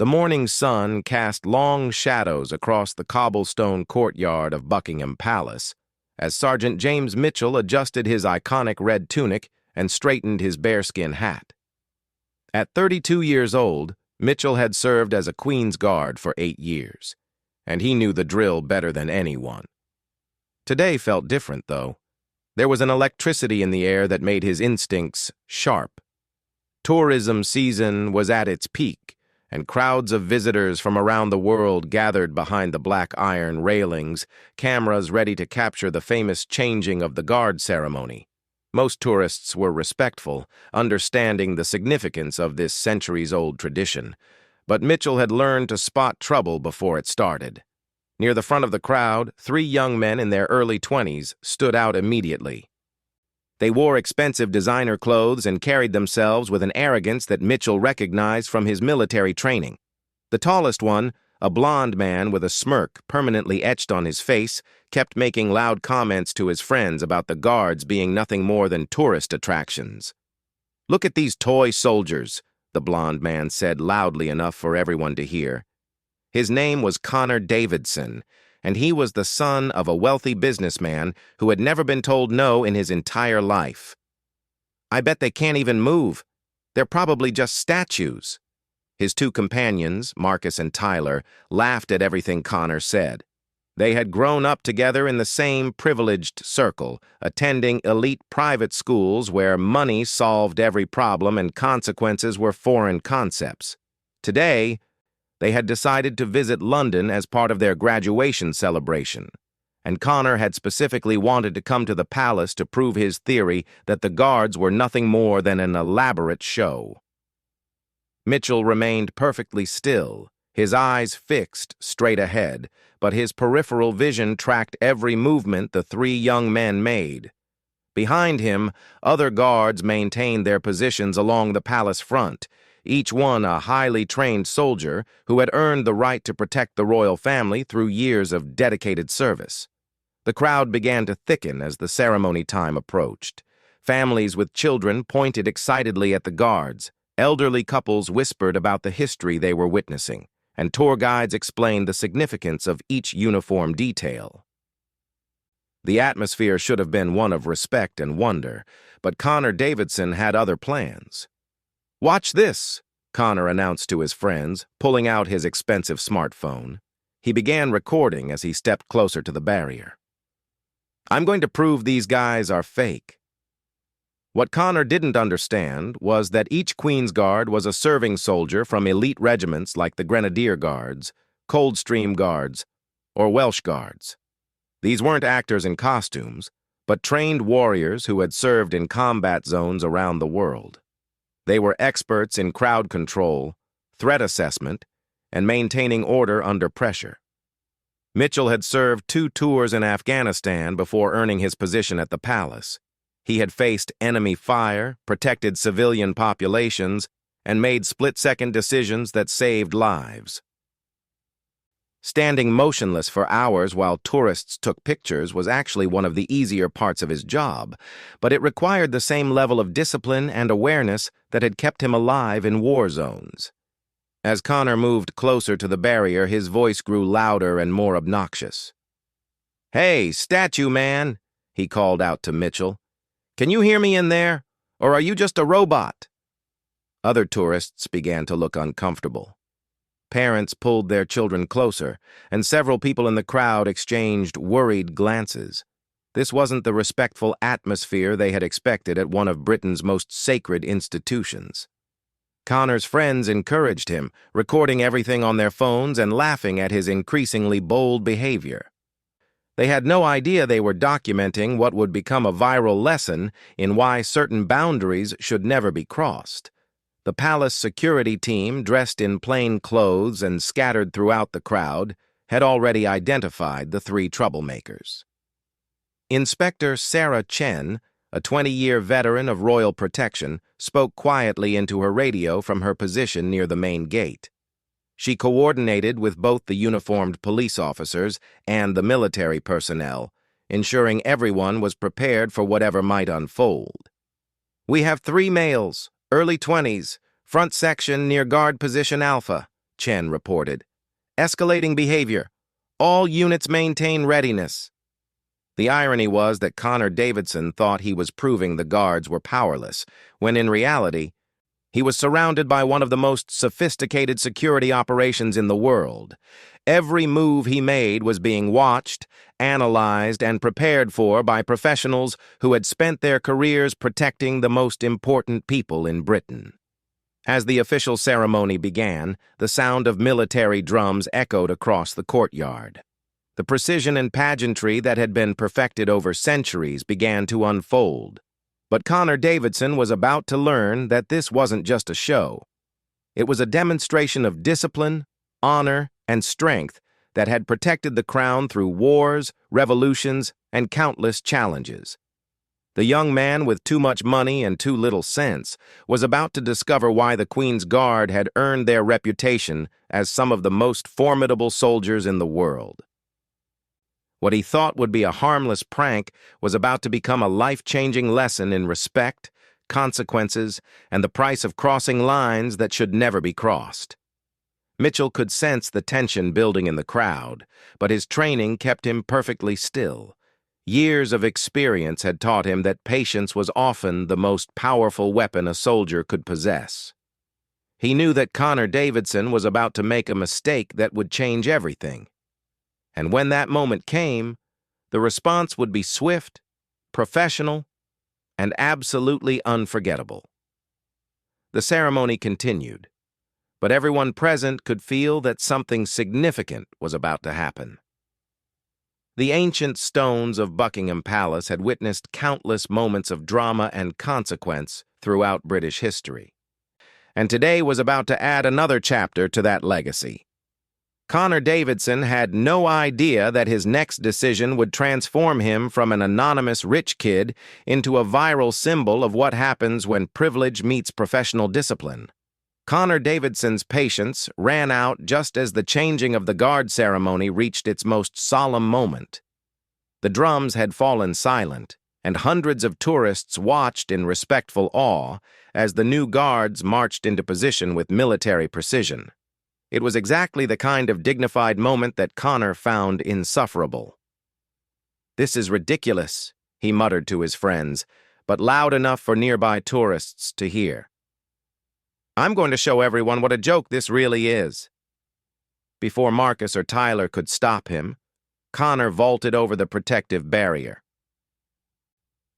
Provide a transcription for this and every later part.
The morning sun cast long shadows across the cobblestone courtyard of Buckingham Palace as Sergeant James Mitchell adjusted his iconic red tunic and straightened his bearskin hat. At 32 years old, Mitchell had served as a Queen's Guard for 8 years, and he knew the drill better than anyone. Today felt different, though. There was an electricity in the air that made his instincts sharp. Tourism season was at its peak, and crowds of visitors from around the world gathered behind the black iron railings, cameras ready to capture the famous changing of the guard ceremony. Most tourists were respectful, understanding the significance of this centuries-old tradition, but Mitchell had learned to spot trouble before it started. Near the front of the crowd, 3 young men in their early 20s stood out immediately. They wore expensive designer clothes and carried themselves with an arrogance that Mitchell recognized from his military training. The tallest one, a blond man with a smirk permanently etched on his face, kept making loud comments to his friends about the guards being nothing more than tourist attractions. "Look at these toy soldiers," the blond man said loudly enough for everyone to hear. His name was Connor Davidson, and he was the son of a wealthy businessman who had never been told no in his entire life. "I bet they can't even move. They're probably just statues." His 2 companions, Marcus and Tyler, laughed at everything Connor said. They had grown up together in the same privileged circle, attending elite private schools where money solved every problem and consequences were foreign concepts. Today, they had decided to visit London as part of their graduation celebration, and Connor had specifically wanted to come to the palace to prove his theory that the guards were nothing more than an elaborate show. Mitchell remained perfectly still, his eyes fixed straight ahead, but his peripheral vision tracked every movement the 3 young men made. Behind him, other guards maintained their positions along the palace front, each one a highly trained soldier who had earned the right to protect the royal family through years of dedicated service. The crowd began to thicken as the ceremony time approached. Families with children pointed excitedly at the guards, elderly couples whispered about the history they were witnessing, and tour guides explained the significance of each uniform detail. The atmosphere should have been one of respect and wonder, but Connor Davidson had other plans. "Watch this," Connor announced to his friends, pulling out his expensive smartphone. He began recording as he stepped closer to the barrier. "I'm going to prove these guys are fake." What Connor didn't understand was that each Queen's Guard was a serving soldier from elite regiments like the Grenadier Guards, Coldstream Guards, or Welsh Guards. These weren't actors in costumes, but trained warriors who had served in combat zones around the world. They were experts in crowd control, threat assessment, and maintaining order under pressure. Mitchell had served 2 tours in Afghanistan before earning his position at the palace. He had faced enemy fire, protected civilian populations, and made split-second decisions that saved lives. Standing motionless for hours while tourists took pictures was actually one of the easier parts of his job, but it required the same level of discipline and awareness that had kept him alive in war zones. As Connor moved closer to the barrier, his voice grew louder and more obnoxious. "Hey, statue man," he called out to Mitchell. "Can you hear me in there, or are you just a robot?" Other tourists began to look uncomfortable. Parents pulled their children closer, and several people in the crowd exchanged worried glances. This wasn't the respectful atmosphere they had expected at one of Britain's most sacred institutions. Connor's friends encouraged him, recording everything on their phones and laughing at his increasingly bold behavior. They had no idea they were documenting what would become a viral lesson in why certain boundaries should never be crossed. The palace security team, dressed in plain clothes and scattered throughout the crowd, had already identified the 3 troublemakers. Inspector Sarah Chen, a 20-year veteran of royal protection, spoke quietly into her radio from her position near the main gate. She coordinated with both the uniformed police officers and the military personnel, ensuring everyone was prepared for whatever might unfold. "We have 3 males, early 20s, front section near guard position Alpha," Chen reported. "Escalating behavior. All units maintain readiness." The irony was that Connor Davidson thought he was proving the guards were powerless, when in reality, he was surrounded by one of the most sophisticated security operations in the world. Every move he made was being watched, analyzed, and prepared for by professionals who had spent their careers protecting the most important people in Britain. As the official ceremony began, the sound of military drums echoed across the courtyard. The precision and pageantry that had been perfected over centuries began to unfold. But Connor Davidson was about to learn that this wasn't just a show. It was a demonstration of discipline, honor, and strength that had protected the crown through wars, revolutions, and countless challenges. The young man with too much money and too little sense was about to discover why the Queen's Guard had earned their reputation as some of the most formidable soldiers in the world. What he thought would be a harmless prank was about to become a life-changing lesson in respect, consequences, and the price of crossing lines that should never be crossed. Mitchell could sense the tension building in the crowd, but his training kept him perfectly still. Years of experience had taught him that patience was often the most powerful weapon a soldier could possess. He knew that Connor Davidson was about to make a mistake that would change everything. And when that moment came, the response would be swift, professional, and absolutely unforgettable. The ceremony continued, but everyone present could feel that something significant was about to happen. The ancient stones of Buckingham Palace had witnessed countless moments of drama and consequence throughout British history, and today was about to add another chapter to that legacy. Connor Davidson had no idea that his next decision would transform him from an anonymous rich kid into a viral symbol of what happens when privilege meets professional discipline. Connor Davidson's patience ran out just as the changing of the guard ceremony reached its most solemn moment. The drums had fallen silent, and hundreds of tourists watched in respectful awe as the new guards marched into position with military precision. It was exactly the kind of dignified moment that Connor found insufferable. "This is ridiculous," he muttered to his friends, but loud enough for nearby tourists to hear. "I'm going to show everyone what a joke this really is." Before Marcus or Tyler could stop him, Connor vaulted over the protective barrier.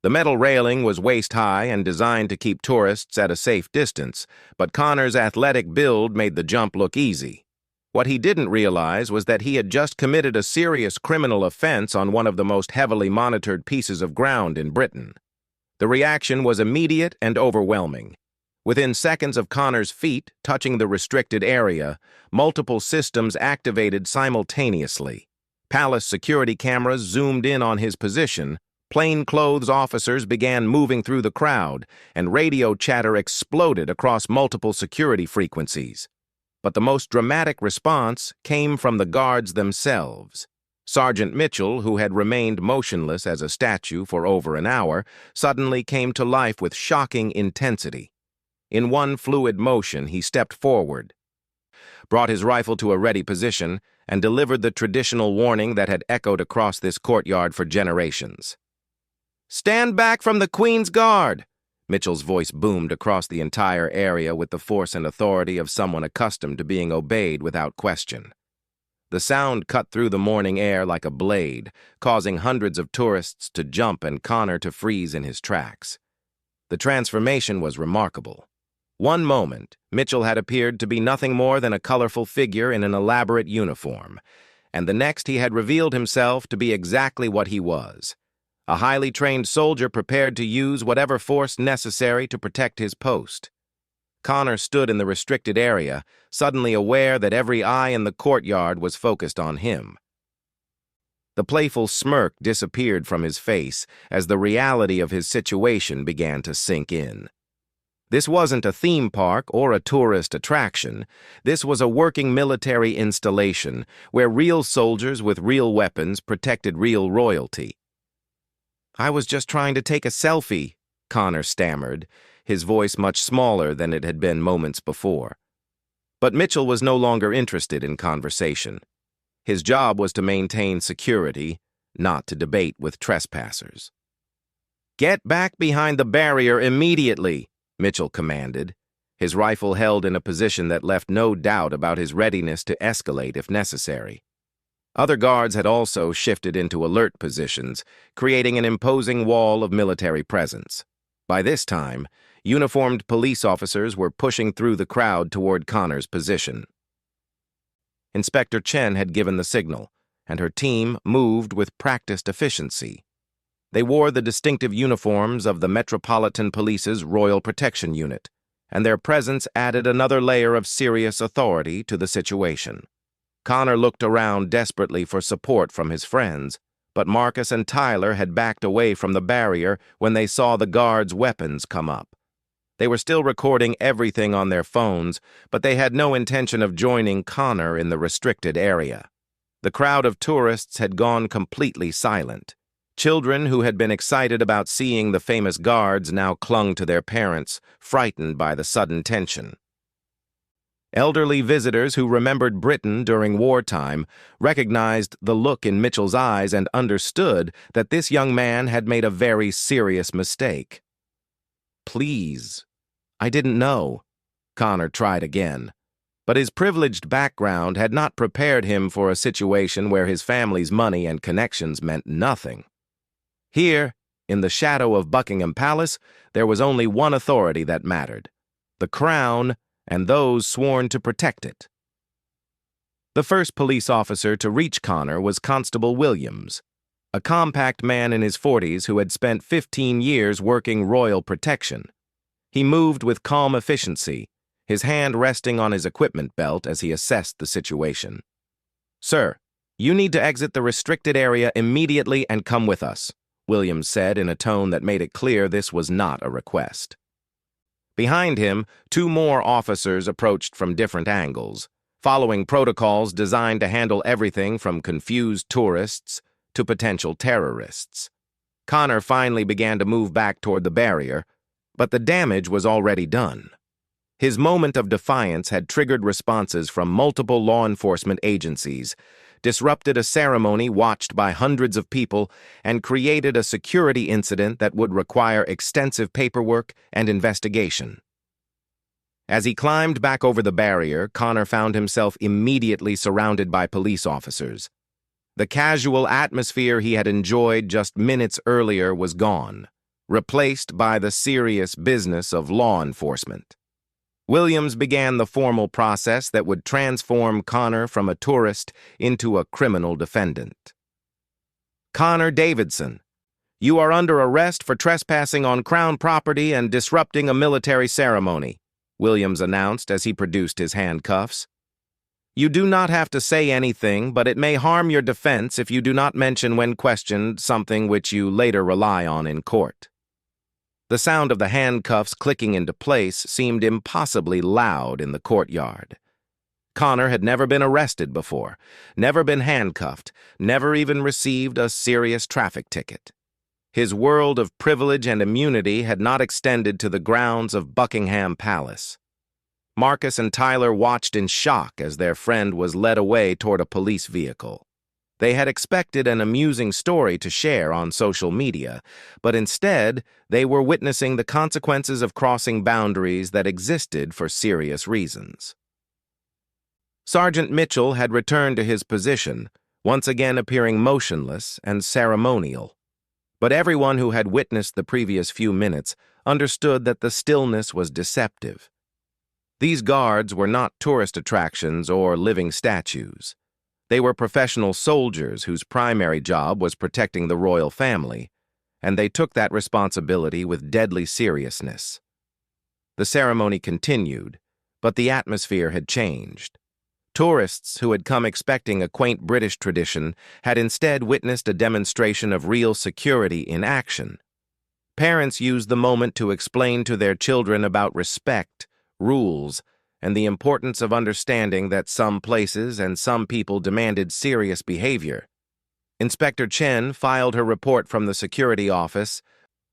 The metal railing was waist-high and designed to keep tourists at a safe distance, but Connor's athletic build made the jump look easy. What he didn't realize was that he had just committed a serious criminal offense on one of the most heavily monitored pieces of ground in Britain. The reaction was immediate and overwhelming. Within seconds of Connor's feet touching the restricted area, multiple systems activated simultaneously. Palace security cameras zoomed in on his position, plainclothes officers began moving through the crowd, and radio chatter exploded across multiple security frequencies. But the most dramatic response came from the guards themselves. Sergeant Mitchell, who had remained motionless as a statue for over an hour, suddenly came to life with shocking intensity. In one fluid motion, he stepped forward, brought his rifle to a ready position, and delivered the traditional warning that had echoed across this courtyard for generations. "Stand back from the Queen's Guard!" Mitchell's voice boomed across the entire area with the force and authority of someone accustomed to being obeyed without question. The sound cut through the morning air like a blade, causing hundreds of tourists to jump and Connor to freeze in his tracks. The transformation was remarkable. One moment, Mitchell had appeared to be nothing more than a colorful figure in an elaborate uniform, and the next he had revealed himself to be exactly what he was: a highly trained soldier prepared to use whatever force necessary to protect his post. Connor stood in the restricted area, suddenly aware that every eye in the courtyard was focused on him. The playful smirk disappeared from his face as the reality of his situation began to sink in. This wasn't a theme park or a tourist attraction. This was a working military installation where real soldiers with real weapons protected real royalty. "I was just trying to take a selfie," Connor stammered, his voice much smaller than it had been moments before. But Mitchell was no longer interested in conversation. His job was to maintain security, not to debate with trespassers. "Get back behind the barrier immediately," Mitchell commanded, his rifle held in a position that left no doubt about his readiness to escalate if necessary. Other guards had also shifted into alert positions, creating an imposing wall of military presence. By this time, uniformed police officers were pushing through the crowd toward Connor's position. Inspector Chen had given the signal, and her team moved with practiced efficiency. They wore the distinctive uniforms of the Metropolitan Police's Royal Protection Unit, and their presence added another layer of serious authority to the situation. Connor looked around desperately for support from his friends, but Marcus and Tyler had backed away from the barrier when they saw the guards' weapons come up. They were still recording everything on their phones, but they had no intention of joining Connor in the restricted area. The crowd of tourists had gone completely silent. Children who had been excited about seeing the famous guards now clung to their parents, frightened by the sudden tension. Elderly visitors who remembered Britain during wartime recognized the look in Mitchell's eyes and understood that this young man had made a very serious mistake. "Please, I didn't know," Connor tried again. But his privileged background had not prepared him for a situation where his family's money and connections meant nothing. Here, in the shadow of Buckingham Palace, there was only one authority that mattered: the Crown and those sworn to protect it. The first police officer to reach Connor was Constable Williams, a compact man in his 40s who had spent 15 years working royal protection. He moved with calm efficiency, his hand resting on his equipment belt as he assessed the situation. "Sir, you need to exit the restricted area immediately and come with us," Williams said in a tone that made it clear this was not a request. Behind him, two more officers approached from different angles, following protocols designed to handle everything from confused tourists to potential terrorists. Connor finally began to move back toward the barrier, but the damage was already done. His moment of defiance had triggered responses from multiple law enforcement agencies, disrupted a ceremony watched by hundreds of people, and created a security incident that would require extensive paperwork and investigation. As he climbed back over the barrier, Connor found himself immediately surrounded by police officers. The casual atmosphere he had enjoyed just minutes earlier was gone, replaced by the serious business of law enforcement. Williams began the formal process that would transform Connor from a tourist into a criminal defendant. "Connor Davidson, you are under arrest for trespassing on Crown property and disrupting a military ceremony," Williams announced as he produced his handcuffs. "You do not have to say anything, but it may harm your defense if you do not mention when questioned something which you later rely on in court." The sound of the handcuffs clicking into place seemed impossibly loud in the courtyard. Connor had never been arrested before, never been handcuffed, never even received a serious traffic ticket. His world of privilege and immunity had not extended to the grounds of Buckingham Palace. Marcus and Tyler watched in shock as their friend was led away toward a police vehicle. They had expected an amusing story to share on social media, but instead, they were witnessing the consequences of crossing boundaries that existed for serious reasons. Sergeant Mitchell had returned to his position, once again appearing motionless and ceremonial. But everyone who had witnessed the previous few minutes understood that the stillness was deceptive. These guards were not tourist attractions or living statues. They were professional soldiers whose primary job was protecting the royal family, and they took that responsibility with deadly seriousness. The ceremony continued, but the atmosphere had changed. Tourists who had come expecting a quaint British tradition had instead witnessed a demonstration of real security in action. Parents used the moment to explain to their children about respect, rules, and the importance of understanding that some places and some people demanded serious behavior. Inspector Chen filed her report from the security office,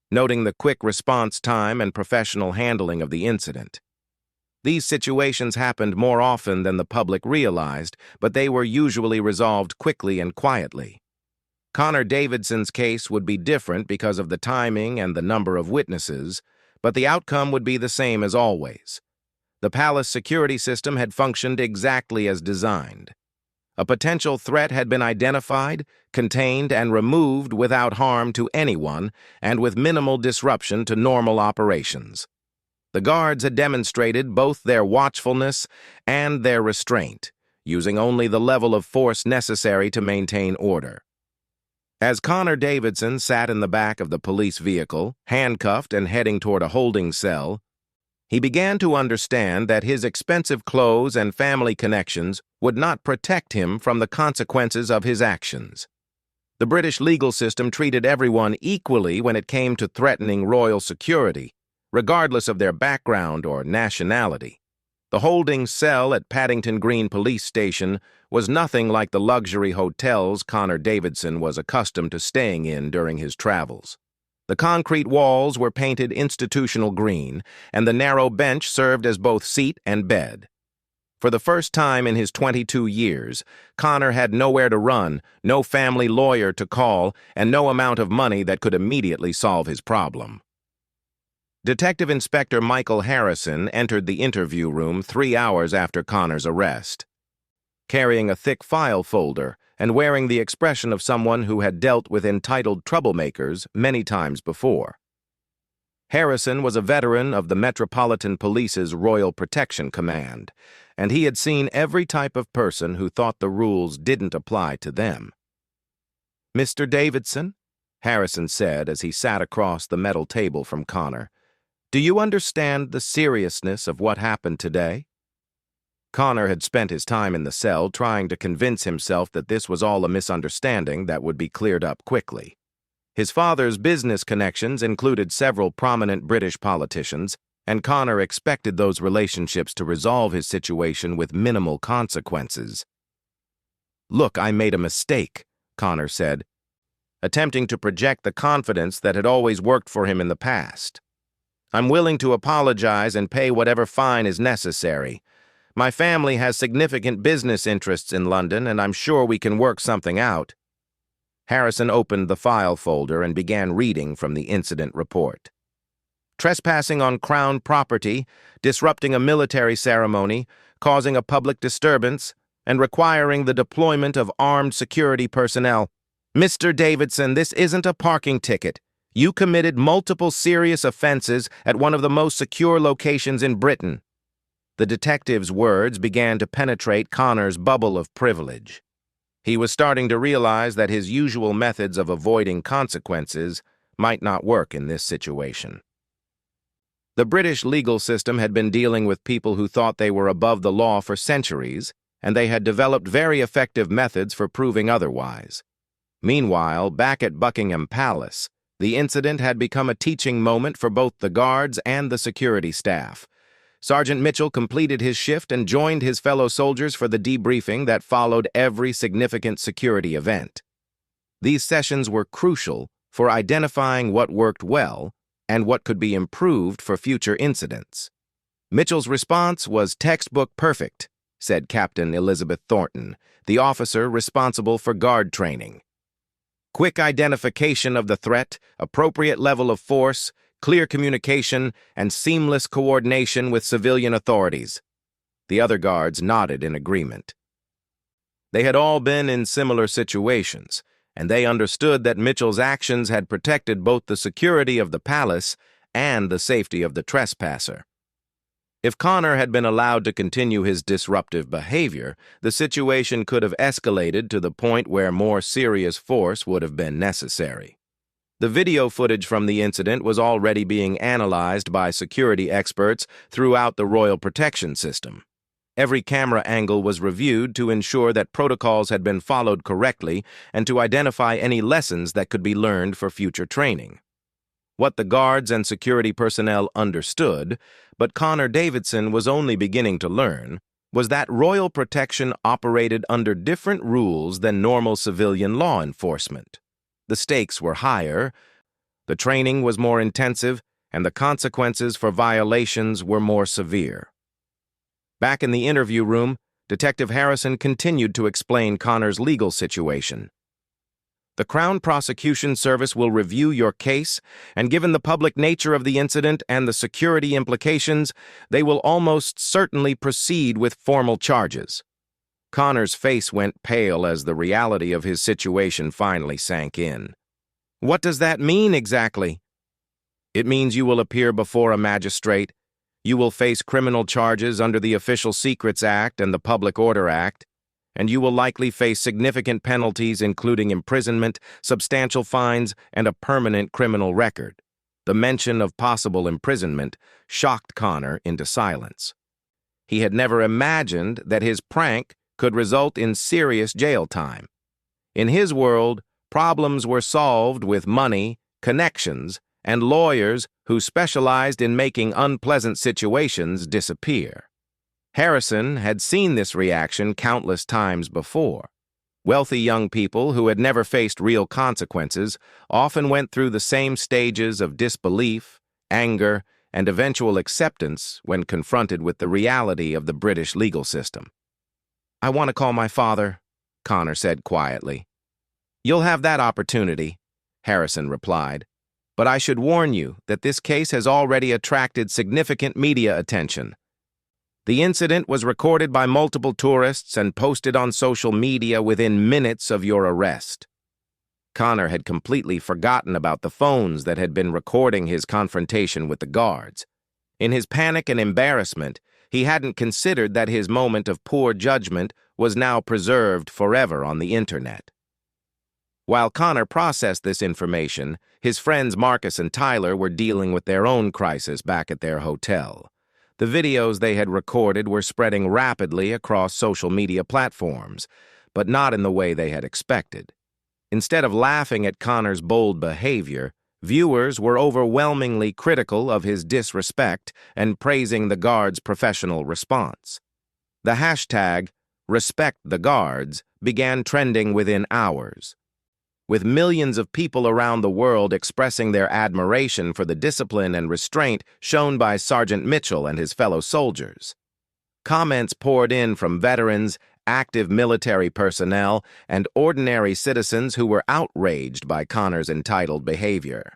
noting the quick response time and professional handling of the incident. These situations happened more often than the public realized, but they were usually resolved quickly and quietly. Connor Davidson's case would be different because of the timing and the number of witnesses, but the outcome would be the same as always. The palace security system had functioned exactly as designed. A potential threat had been identified, contained, and removed without harm to anyone and with minimal disruption to normal operations. The guards had demonstrated both their watchfulness and their restraint, using only the level of force necessary to maintain order. As Connor Davidson sat in the back of the police vehicle, handcuffed and heading toward a holding cell, he began to understand that his expensive clothes and family connections would not protect him from the consequences of his actions. The British legal system treated everyone equally when it came to threatening royal security, regardless of their background or nationality. The holding cell at Paddington Green Police Station was nothing like the luxury hotels Connor Davidson was accustomed to staying in during his travels. The concrete walls were painted institutional green, and the narrow bench served as both seat and bed. For the first time in his 22 years, Connor had nowhere to run, no family lawyer to call, and no amount of money that could immediately solve his problem. Detective Inspector Michael Harrison entered the interview room 3 hours after Connor's arrest, carrying a thick file folder and wearing the expression of someone who had dealt with entitled troublemakers many times before. Harrison was a veteran of the Metropolitan Police's Royal Protection Command, and he had seen every type of person who thought the rules didn't apply to them. "Mr. Davidson," Harrison said as he sat across the metal table from Connor, "do you understand the seriousness of what happened today?" Connor had spent his time in the cell trying to convince himself that this was all a misunderstanding that would be cleared up quickly. His father's business connections included several prominent British politicians, and Connor expected those relationships to resolve his situation with minimal consequences. "Look, I made a mistake," Connor said, attempting to project the confidence that had always worked for him in the past. "I'm willing to apologize and pay whatever fine is necessary. My family has significant business interests in London, and I'm sure we can work something out." Harrison opened the file folder and began reading from the incident report. "Trespassing on Crown property, disrupting a military ceremony, causing a public disturbance, and requiring the deployment of armed security personnel. Mr. Davidson, this isn't a parking ticket. You committed multiple serious offenses at one of the most secure locations in Britain." The detective's words began to penetrate Connor's bubble of privilege. He was starting to realize that his usual methods of avoiding consequences might not work in this situation. The British legal system had been dealing with people who thought they were above the law for centuries, and they had developed very effective methods for proving otherwise. Meanwhile, back at Buckingham Palace, the incident had become a teaching moment for both the guards and the security staff. Sergeant Mitchell completed his shift and joined his fellow soldiers for the debriefing that followed every significant security event. These sessions were crucial for identifying what worked well and what could be improved for future incidents. Mitchell's response was textbook perfect, said Captain Elizabeth Thornton, the officer responsible for guard training. Quick identification of the threat, appropriate level of force, clear communication, and seamless coordination with civilian authorities. The other guards nodded in agreement. They had all been in similar situations, and they understood that Mitchell's actions had protected both the security of the palace and the safety of the trespasser. If Connor had been allowed to continue his disruptive behavior, the situation could have escalated to the point where more serious force would have been necessary. The video footage from the incident was already being analyzed by security experts throughout the Royal Protection System. Every camera angle was reviewed to ensure that protocols had been followed correctly and to identify any lessons that could be learned for future training. What the guards and security personnel understood, but Connor Davidson was only beginning to learn, was that royal protection operated under different rules than normal civilian law enforcement. The stakes were higher, the training was more intensive, and the consequences for violations were more severe. Back in the interview room, Detective Harrison continued to explain Connor's legal situation. The Crown Prosecution Service will review your case, and given the public nature of the incident and the security implications, they will almost certainly proceed with formal charges. Connor's face went pale as the reality of his situation finally sank in. What does that mean exactly? It means you will appear before a magistrate. You will face criminal charges under the Official Secrets Act and the Public Order Act, and you will likely face significant penalties including imprisonment, substantial fines, and a permanent criminal record. The mention of possible imprisonment shocked Connor into silence. He had never imagined that his prank could result in serious jail time. In his world, problems were solved with money, connections, and lawyers who specialized in making unpleasant situations disappear. Harrison had seen this reaction countless times before. Wealthy young people who had never faced real consequences often went through the same stages of disbelief, anger, and eventual acceptance when confronted with the reality of the British legal system. "I want to call my father," Connor said quietly. "You'll have that opportunity," Harrison replied. "But I should warn you that this case has already attracted significant media attention. The incident was recorded by multiple tourists and posted on social media within minutes of your arrest." Connor had completely forgotten about the phones that had been recording his confrontation with the guards. In his panic and embarrassment, he hadn't considered that his moment of poor judgment was now preserved forever on the internet. While Connor processed this information, his friends Marcus and Tyler were dealing with their own crisis back at their hotel. The videos they had recorded were spreading rapidly across social media platforms, but not in the way they had expected. Instead of laughing at Connor's bold behavior, viewers were overwhelmingly critical of his disrespect and praising the guards' professional response. The hashtag #RespectTheGuards began trending within hours, with millions of people around the world expressing their admiration for the discipline and restraint shown by Sergeant Mitchell and his fellow soldiers. Comments poured in from veterans, active military personnel, and ordinary citizens who were outraged by Connor's entitled behavior.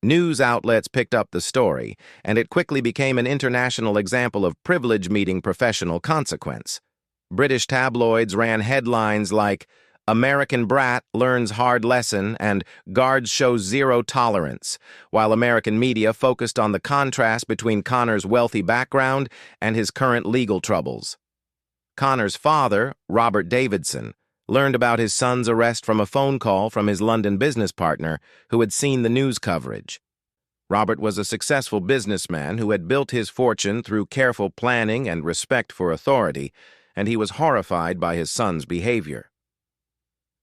News outlets picked up the story, and it quickly became an international example of privilege meeting professional consequence. British tabloids ran headlines like, "American Brat Learns Hard Lesson" and "Guards Show Zero Tolerance," while American media focused on the contrast between Connor's wealthy background and his current legal troubles. Connor's father, Robert Davidson, learned about his son's arrest from a phone call from his London business partner who had seen the news coverage. Robert was a successful businessman who had built his fortune through careful planning and respect for authority, and he was horrified by his son's behavior.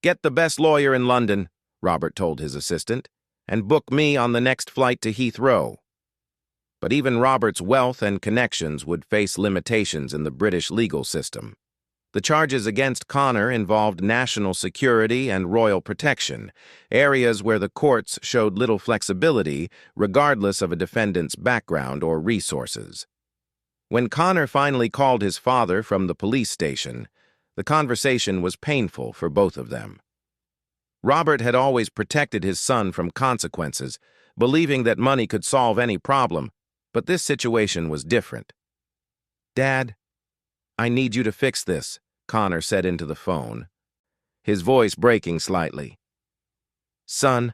"Get the best lawyer in London," Robert told his assistant, "and book me on the next flight to Heathrow." But even Robert's wealth and connections would face limitations in the British legal system. The charges against Connor involved national security and royal protection, areas where the courts showed little flexibility regardless of a defendant's background or resources. When Connor finally called his father from the police station, the conversation was painful for both of them. Robert had always protected his son from consequences, believing that money could solve any problem, but this situation was different. "Dad, I need you to fix this," Connor said into the phone, his voice breaking slightly. "Son,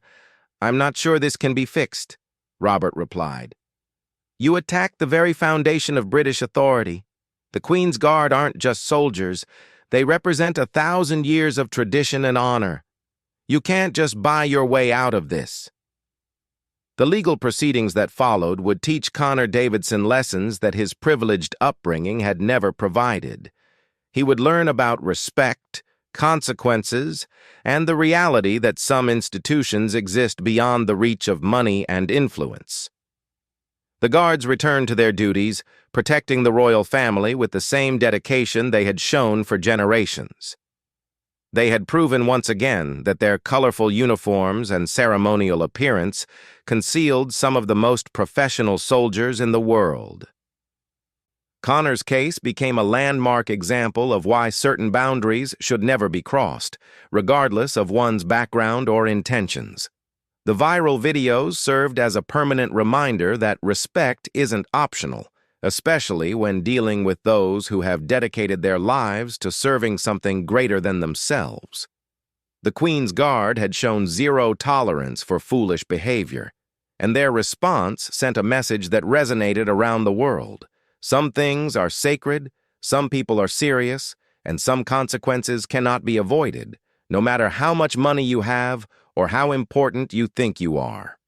I'm not sure this can be fixed," Robert replied. "You attacked the very foundation of British authority. The Queen's Guard aren't just soldiers. They represent 1,000 years of tradition and honor. You can't just buy your way out of this." The legal proceedings that followed would teach Connor Davidson lessons that his privileged upbringing had never provided. He would learn about respect, consequences, and the reality that some institutions exist beyond the reach of money and influence. The guards returned to their duties, protecting the royal family with the same dedication they had shown for generations. They had proven once again that their colorful uniforms and ceremonial appearance concealed some of the most professional soldiers in the world. Connor's case became a landmark example of why certain boundaries should never be crossed, regardless of one's background or intentions. The viral videos served as a permanent reminder that respect isn't optional, especially when dealing with those who have dedicated their lives to serving something greater than themselves. The Queen's Guard had shown zero tolerance for foolish behavior, and their response sent a message that resonated around the world. Some things are sacred, some people are serious, and some consequences cannot be avoided, no matter how much money you have or how important you think you are.